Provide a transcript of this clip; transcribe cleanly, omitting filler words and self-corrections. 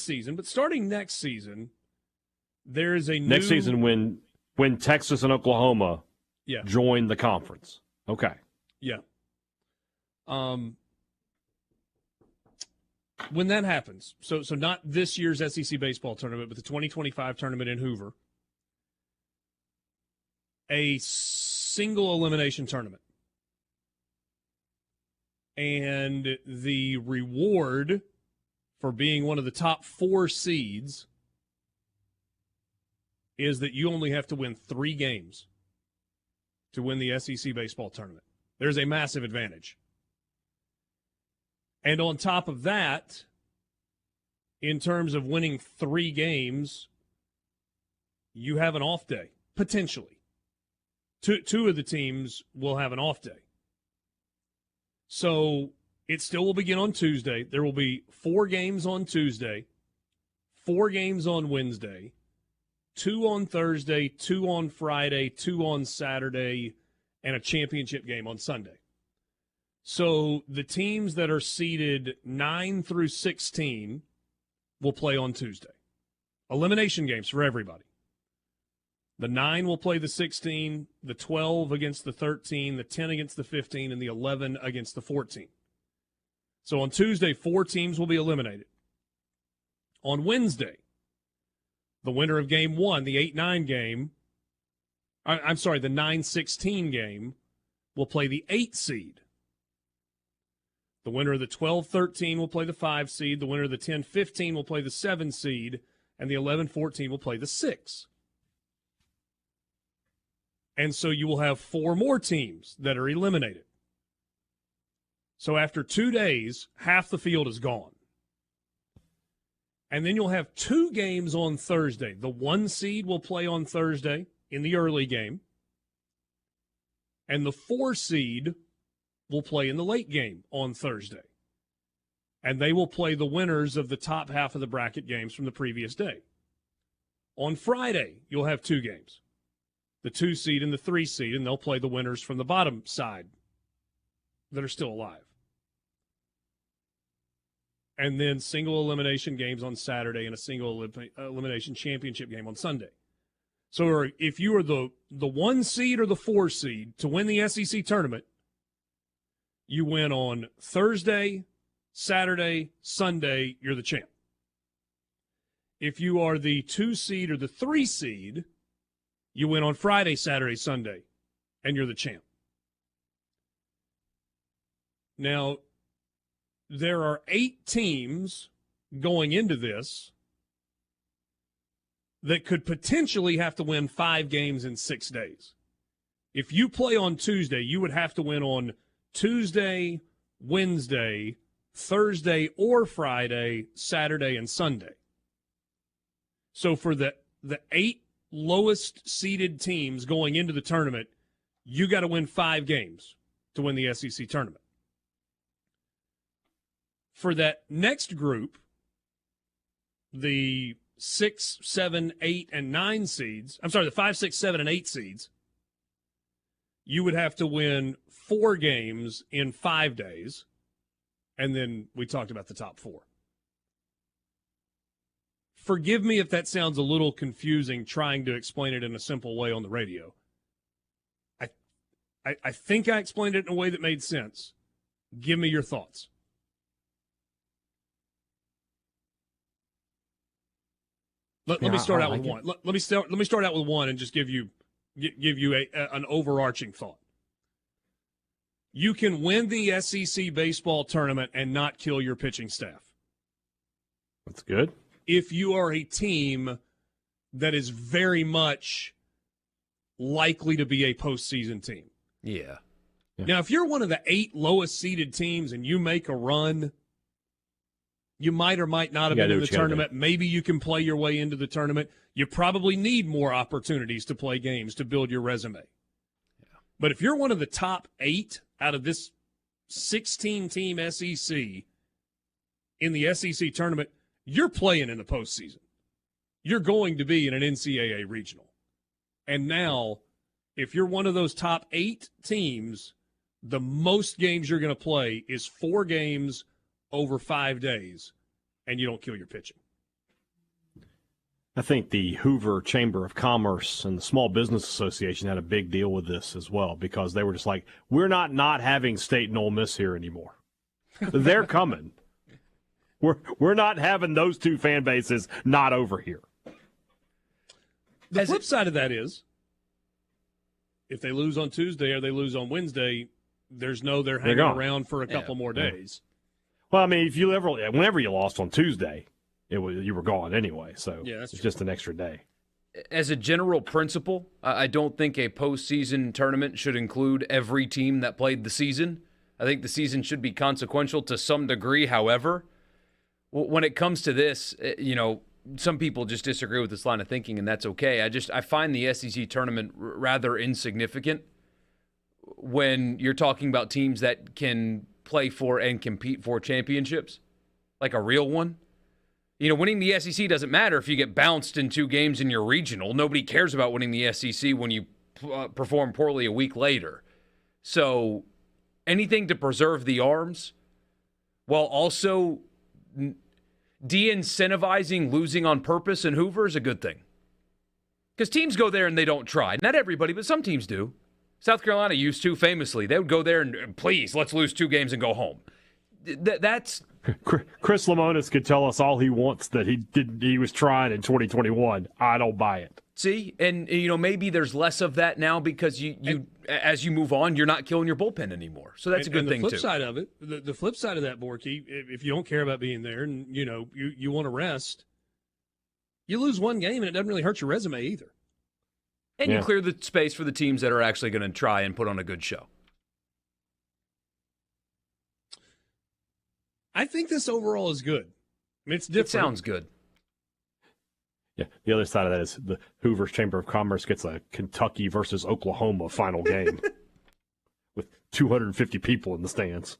season, but starting next season, there is a new... Next season when Texas and Oklahoma join the conference. Okay. Yeah. When that happens, so not this year's SEC baseball tournament, but the 2025 tournament in Hoover, a single elimination tournament. And the reward for being one of the top 4 seeds is that you only have to win 3 games to win the SEC baseball tournament. There's a massive advantage. And on top of that, in terms of winning 3 games, you have an off day, potentially. Two of the teams will have an off day. So it still will begin on Tuesday. There will be 4 games on Tuesday, 4 games on Wednesday, 2 on Thursday, 2 on Friday, 2 on Saturday, and a championship game on Sunday. So the teams that are seeded 9 through 16 will play on Tuesday. Elimination games for everybody. The 9 will play the 16, the 12 against the 13, the 10 against the 15, and the 11 against the 14. So on Tuesday, 4 teams will be eliminated. On Wednesday, the winner of Game 1, the 8-9 game, the 9-16 game, will play the 8 seed. The winner of the 12-13 will play the 5 seed. The winner of the 10-15 will play the 7 seed. And the 11-14 will play the 6. And so you will have 4 more teams that are eliminated. So after 2 days, half the field is gone. And then you'll have 2 games on Thursday. The 1 seed will play on Thursday in the early game. And the 4 seed will play in the late game on Thursday. And they will play the winners of the top half of the bracket games from the previous day. On Friday, you'll have 2 games. The 2 seed and the 3 seed, and they'll play the winners from the bottom side that are still alive. And then single elimination games on Saturday and a single elimination championship game on Sunday. So if you are the 1 seed or the 4 seed to win the SEC tournament, you win on Thursday, Saturday, Sunday, you're the champ. If you are the 2 seed or the 3 seed, you win on Friday, Saturday, Sunday, and you're the champ. Now, there are 8 teams going into this that could potentially have to win 5 games in 6 days. If you play on Tuesday, you would have to win on Tuesday, Wednesday, Thursday, or Friday, Saturday, and Sunday. So for the 8 lowest seeded teams going into the tournament, you got to win 5 games to win the SEC tournament. For that next group, the 6, 7, 8, and 9 seeds, the 5, 6, 7, and 8 seeds, you would have to win 4 games in 5 days, and then we talked about the top 4. Forgive me if that sounds a little confusing trying to explain it in a simple way on the radio. I think I explained it in a way that made sense. Give me your thoughts. Let me start out with one. Let me start out with one and just give you an overarching thought. You can win the SEC baseball tournament and not kill your pitching staff. That's good. If you are a team that is very much likely to be a postseason team. Yeah. Now, if you're one of the 8 lowest seeded teams and you make a run, you might or might not have been in the tournament. Maybe you can play your way into the tournament. You probably need more opportunities to play games to build your resume. Yeah. But if you're one of the top 8 out of this 16-team SEC in the SEC tournament, you're playing in the postseason. You're going to be in an NCAA regional. And now, if you're one of those top 8 teams, the most games you're going to play is 4 games over 5 days, and you don't kill your pitching. I think the Hoover Chamber of Commerce and the Small Business Association had a big deal with this as well, because they were just like, we're not having State and Ole Miss here anymore. They're coming. We're not having those two fan bases not over here. The flip side of that is, if they lose on Tuesday or they lose on Wednesday, they're hanging around for a couple more days. Well, I mean, whenever you lost on Tuesday, you were gone anyway, so it's just an extra day. As a general principle, I don't think a postseason tournament should include every team that played the season. I think the season should be consequential to some degree. However, when it comes to this, some people just disagree with this line of thinking, and that's okay. I find the SEC tournament rather insignificant when you're talking about teams that can play for and compete for championships, like a real one. Winning the SEC doesn't matter if you get bounced in 2 games in your regional. Nobody cares about winning the SEC when you perform poorly a week later. So anything to preserve the arms while also de-incentivizing losing on purpose in Hoover is a good thing. Because teams go there and they don't try. Not everybody, but some teams do. South Carolina used to, famously. They would go there and, please, let's lose 2 games and go home. That's... Chris Lemonis could tell us all he wants that he was trying in 2021. I don't buy it. See, and maybe there's less of that now because you as you move on, you're not killing your bullpen anymore. So that's a good thing too. The flip side of it, the flip side of that, Borky, if you don't care about being there and you want to rest, you lose 1 game and it doesn't really hurt your resume either. And you clear the space for the teams that are actually going to try and put on a good show. I think this overall is good. I mean, it's different. It sounds good. Yeah, the other side of that is the Hoover's Chamber of Commerce gets a Kentucky versus Oklahoma final game with 250 people in the stands.